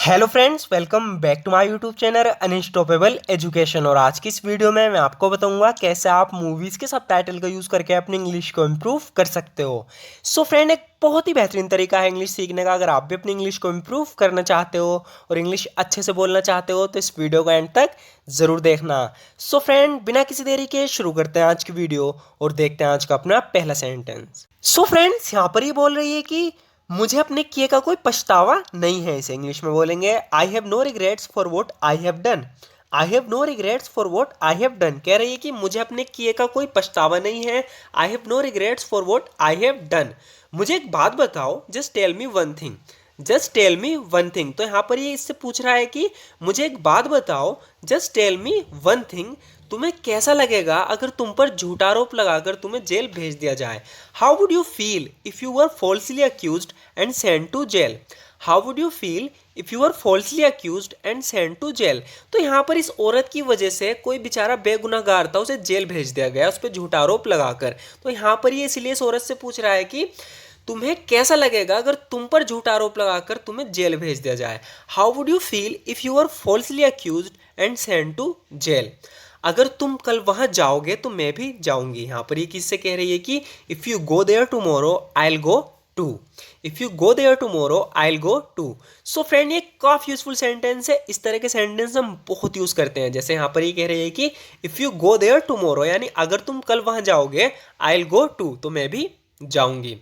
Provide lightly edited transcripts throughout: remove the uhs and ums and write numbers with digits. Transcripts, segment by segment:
Hello friends, welcome back to my YouTube channel unstoppable education. और आज की इस वीडियो में मैं आपको बताऊंगा कैसे आप मूवीज़ के सबटाइटल का यूज़ करके अपनी इंग्लिश को इम्प्रूव कर सकते हो। सो फ्रेंड, एक बहुत ही बेहतरीन तरीका है इंग्लिश सीखने का। अगर आप भी अपनी इंग्लिश को इम्प्रूव करना चाहते हो और इंग्लिश अच्छे से बोलना चाहते हो तो इस वीडियो को एंड तक ज़रूर देखना। सो फ्रेंड, बिना किसी देरी के शुरू करते हैं आज की वीडियो और देखते हैं आज का अपना पहला सेंटेंस। सो फ्रेंड्स, यहाँ पर ये बोल रही है कि मुझे अपने किए का कोई पछतावा नहीं है। इसे इंग्लिश में बोलेंगे I have no regrets for what I have done. I have no regrets for what I have done कह रही है कि मुझे अपने किए का कोई पछतावा नहीं है। I have no regrets for what I have done. मुझे एक बात बताओ, just tell me one thing. Just tell me one thing, तो यहाँ पर ये इससे पूछ रहा है कि मुझे एक बात बताओ, just tell me one thing. तुम्हें कैसा लगेगा अगर तुम पर झूठा आरोप लगाकर तुम्हें जेल भेज दिया जाए? How would you feel if you were falsely accused and sent to jail? How would you feel if you are falsely accused and sent to jail? तो यहाँ पर इस औरत की वजह से कोई बेचारा बेगुनाहगार था, उसे जेल भेज दिया गया उस पर झूठा आरोप लगाकर। तो यहाँ पर ये इसलिए इस औरत से पूछ रहा है कि तुम्हें कैसा लगेगा अगर तुम पर झूठा आरोप लगाकर तुम्हें जेल भेज दिया जाए? How would you feel if you are falsely accused and sent to jail? अगर तुम कल वहां जाओगे तो मैं भी जाऊंगी। यहाँ पर ये किससे कह रही है कि if you go there tomorrow I will go too. If you go there tomorrow I will go too. So friend, ये काफ़ी यूजफुल सेंटेंस है। इस तरह के सेंटेंस हम बहुत यूज़ करते हैं। जैसे यहाँ पर ये कह रही है कि if you go there tomorrow, यानी अगर तुम कल वहां जाओगे, आई विल गो टू, तो मैं भी जाऊंगी।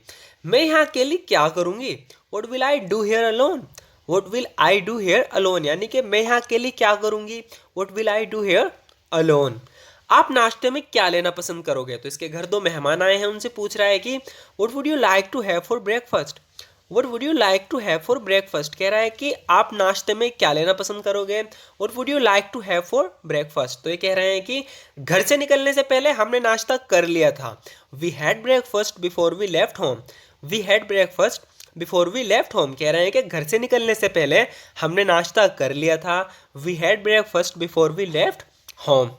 मैं यहाँ अकेली क्या करूंगी? What will I do here alone? What will I do here alone, यानी कि मैं यहाँ अकेली क्या करूंगी? What will I do here alone. आप नाश्ते में क्या लेना पसंद करोगे? तो इसके घर दो मेहमान आए हैं, उनसे पूछ रहा है कि what would you like to have for breakfast? What would you like to have for breakfast कह रहा है कि आप नाश्ते में क्या लेना पसंद करोगे? What would you like to have for breakfast. तो ये कह रहे हैं कि घर से निकलने से पहले हमने नाश्ता कर लिया था। We had breakfast before we left home. We had breakfast before we left home कह रहे हैं कि घर से निकलने से पहले हमने नाश्ता कर लिया था। We had breakfast before we left home.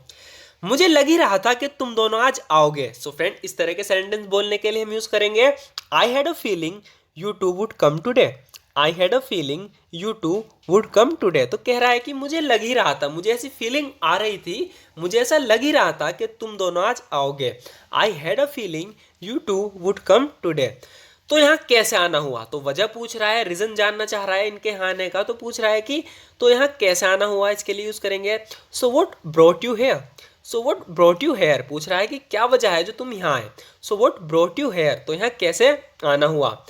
मुझे लग ही रहा था कि तुम दोनों आज आओगे। सो फ्रेंड, इस तरह के सेंटेंस बोलने के लिए हम यूज करेंगे I had a feeling you two would come today. I had a feeling you two would come today. तो कह रहा है कि मुझे लग ही रहा था, मुझे ऐसी फीलिंग आ रही थी, मुझे ऐसा लग ही रहा था कि तुम दोनों आज आओगे। I had a feeling you two would come today. तो यहाँ कैसे आना हुआ? तो वजह पूछ रहा है, रीजन जानना चाह रहा है इनके यहाँ आने का। तो पूछ रहा है कि तो यहाँ कैसे आना हुआ, इसके लिए यूज करेंगे so what brought you here. So what brought you here पूछ रहा है कि क्या वजह है जो तुम यहाँ आए। So what brought you here, तो यहाँ कैसे आना हुआ?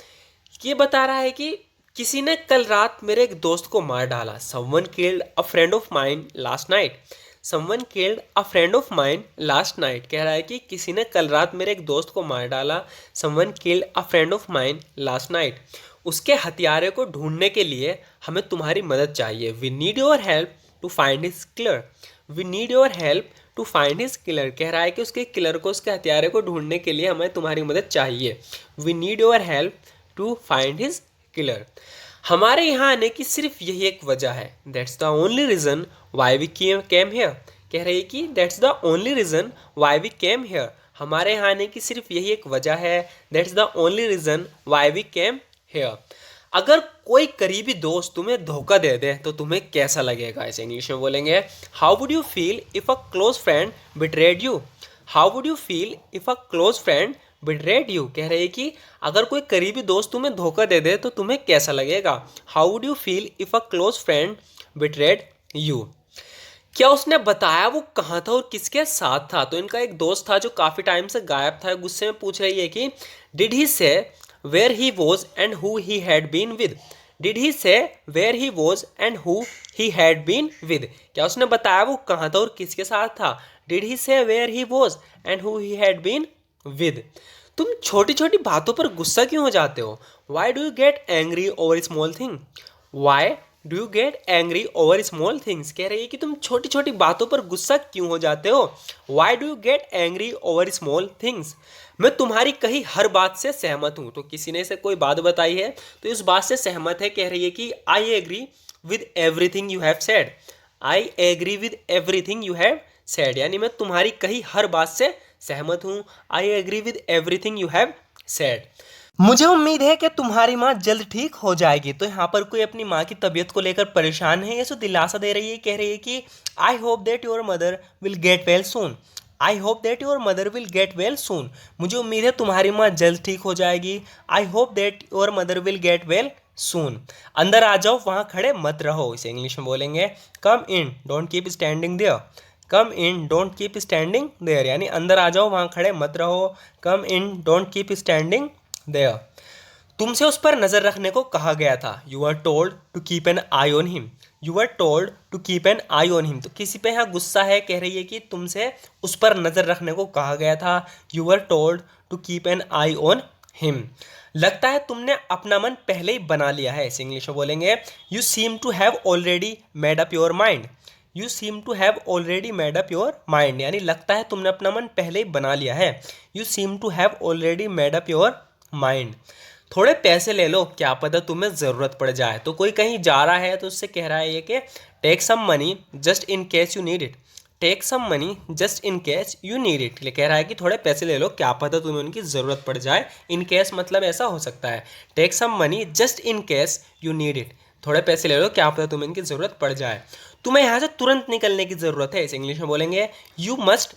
ये बता रहा है कि किसी ने कल रात मेरे एक दोस्त को मार डाला। Someone killed a friend of mine last night. Someone killed a friend of mine last night कह रहा है कि किसी ने कल रात मेरे एक दोस्त को मार डाला। Someone killed a friend of mine last night. उसके हथियारे को ढूंढने के लिए हमें तुम्हारी मदद चाहिए। We need your help to find his killer. We need your help to find his killer कह रहा है कि उसके किलर को, उसके हथियारे को ढूंढने के लिए हमें तुम्हारी मदद चाहिए। We need your help to find his killer. हमारे यहाँ आने की सिर्फ यही एक वजह है। That's the only reason why we came here कह रही है कि that's the only reason why we came here. हमारे यहाँ आने की सिर्फ यही एक वजह है। That's the only reason why we came here. अगर कोई करीबी दोस्त तुम्हें धोखा दे दे तो तुम्हें कैसा लगेगा? इसे इंग्लिश में बोलेंगे how would you feel if a close friend betrayed you. How would you feel if a close friend betrayed you कह रही है कि अगर कोई करीबी दोस्त तुम्हें धोखा दे दे तो तुम्हें कैसा लगेगा? How would you feel if a close friend betrayed you. क्या उसने बताया वो कहाँ था और किसके साथ था? तो इनका एक दोस्त था जो काफ़ी टाइम से गायब था। गुस्से में पूछ रही है कि did he say where he was and who he had been with. Did he say where he was and who he had been with. क्या उसने बताया वो कहाँ था और किसके साथ था? Did he say where he was and who he had been with. तुम छोटी छोटी बातों पर गुस्सा क्यों हो जाते हो? Why do you get angry over small thing. Why do you get angry over small things कह रही है कि तुम छोटी छोटी बातों पर गुस्सा क्यों हो जाते हो? Why do you get angry over small things. मैं तुम्हारी कही हर बात से सहमत हूँ। तो किसी ने से कोई बात बताई है तो इस बात से सहमत है। कह रही है कि I agree with everything you have said. I agree with everything you have said, यानी मैं तुम्हारी कही हर बात से सहमत हूँ। I agree with everything you have said. मुझे उम्मीद है कि तुम्हारी माँ जल्द ठीक हो जाएगी। तो यहाँ पर कोई अपनी माँ की तबीयत को लेकर परेशान है, ये सो दिलासा दे रही है, कह रही है कि I hope that your mother will get well soon. I hope that your mother will get well soon. मुझे उम्मीद है तुम्हारी माँ जल्द ठीक हो जाएगी। I hope that your mother will get well soon. अंदर आ जाओ, वहाँ खड़े मत रहो। इसे इंग्लिश में बोलेंगे come in, don't keep standing there. Come in, don't keep standing there, यानी अंदर आ जाओ, वहाँ खड़े मत रहो। Come in, don't keep standing there. तुमसे उस पर नजर रखने को कहा गया था। You are told to keep an eye on him. You are told to keep an eye on him. तो किसी पे यहाँ गुस्सा है, कह रही है कि तुमसे उस पर नजर रखने को कहा गया था। You are told to keep an eye on him. लगता है तुमने अपना मन पहले ही बना लिया है। इसे इंग्लिश में बोलेंगे you seem to have already made up your mind. You seem to have already made up your mind, यानी लगता है तुमने अपना मन पहले ही बना लिया है। You seem to have already made up your mind. थोड़े पैसे ले लो, क्या पता तुम्हें ज़रूरत पड़ जाए। तो कोई कहीं जा रहा है तो उससे कह रहा है ये कि take some money just in case you need it. Take some money just in case you need it, ये कह रहा है कि थोड़े पैसे ले लो, क्या पता तुम्हें उनकी ज़रूरत पड़ जाए। इन केस मतलब ऐसा हो सकता है, take some money just in case you need it, थोड़े पैसे ले लो, क्या पता तुम्हें इनकी ज़रूरत पड़ जाए। तुम्हें यहाँ से तुरंत निकलने की ज़रूरत है। इस इंग्लिश में बोलेंगे you must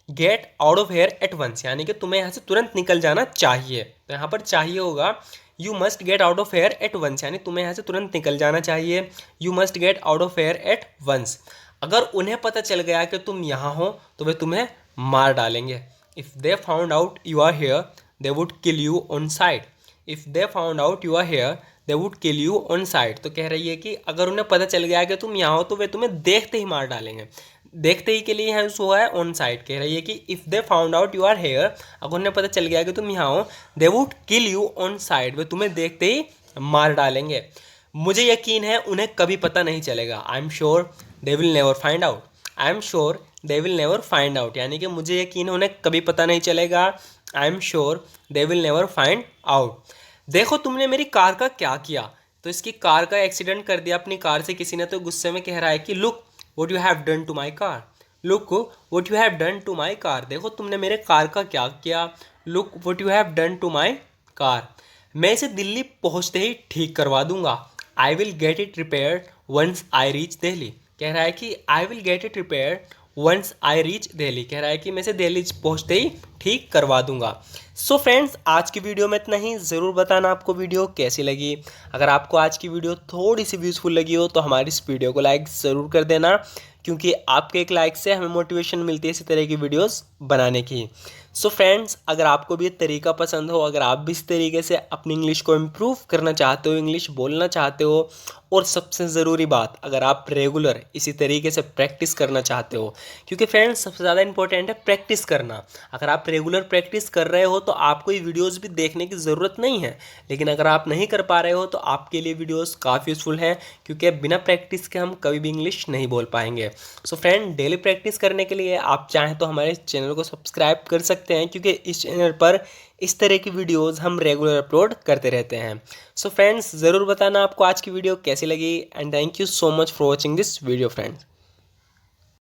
get out of here at once, यानी कि तुम्हें यहाँ से तुरंत निकल जाना चाहिए। तो यहाँ पर चाहिए होगा you must get out of here at once, यानी तुम्हें यहाँ से तुरंत निकल जाना चाहिए। You must get out of here at once. अगर उन्हें पता चल गया कि तुम यहाँ हो तो वे तुम्हें मार डालेंगे। If they found out you are here they would kill you on sight. If they found out you are here they would kill you on sight. तो कह रही है कि अगर उन्हें पता चल गया कि तुम यहाँ हो तो वे तुम्हें देखते ही मार डालेंगे। देखते ही के लिए यहाँ हुआ है ऑन साइट। कह रही है कि if they found out you are here, अगर उन्हें पता चल गया कि तुम यहाँ हो, they would kill you on sight, वे तुम्हें देखते ही मार डालेंगे। मुझे यकीन है उन्हें कभी पता नहीं चलेगा। I am sure they will never find out. I am sure they will never find out, यानी कि मुझे यकीन है उन्हें कभी पता नहीं चलेगा। I am sure they will never find out. देखो तुमने मेरी कार का क्या किया। तो इसकी कार का एक्सीडेंट कर दिया अपनी कार से किसी ने, तो गुस्से में कह रहा है कि look what you have done to my car. Look what you have done to my car, देखो तुमने मेरे कार का क्या किया। Look what you have done to my car. मैं इसे दिल्ली पहुंचते ही ठीक करवा दूंगा। I will get it repaired once I reach Delhi. कह रहा है कि I will get it repaired once I reach Delhi, कह रहा है कि मैं इसे दिल्ली पहुंचते ही ठीक करवा दूंगा। सो फ्रेंड्स, आज की वीडियो में इतना ही। ज़रूर बताना आपको वीडियो कैसी लगी। अगर आपको आज की वीडियो थोड़ी सी यूज़फुल लगी हो तो हमारी इस वीडियो को लाइक ज़रूर कर देना, क्योंकि आपके एक लाइक से हमें मोटिवेशन मिलती है इसी तरह की वीडियोस बनाने की। सो फ्रेंड्स, अगर आपको भी ये तरीका पसंद हो, अगर आप भी इस तरीके से अपनी इंग्लिश को इम्प्रूव करना चाहते हो, इंग्लिश बोलना चाहते हो, और सबसे ज़रूरी बात, अगर आप रेगुलर इसी तरीके से प्रैक्टिस करना चाहते हो, क्योंकि फ्रेंड्स सबसे ज़्यादा इंपॉर्टेंट है प्रैक्टिस करना। अगर आप रेगुलर प्रैक्टिस कर रहे हो तो आपको ये वीडियोस भी देखने की ज़रूरत नहीं है, लेकिन अगर आप नहीं कर पा रहे हो तो आपके लिए वीडियोस काफ़ी यूज़फुल हैं, क्योंकि बिना प्रैक्टिस के हम कभी भी इंग्लिश नहीं बोल पाएंगे। सो फ्रेंड, डेली प्रैक्टिस करने के लिए आप चाहें तो हमारे चैनल को सब्सक्राइब कर सकते हैं, क्योंकि इस चैनल पर इस तरह की वीडियोस हम रेगुलर अपलोड करते रहते हैं। सो फ्रेंड्स, ज़रूर बताना आपको आज की वीडियो कैसी लगी, and thank you so much for watching this video friends.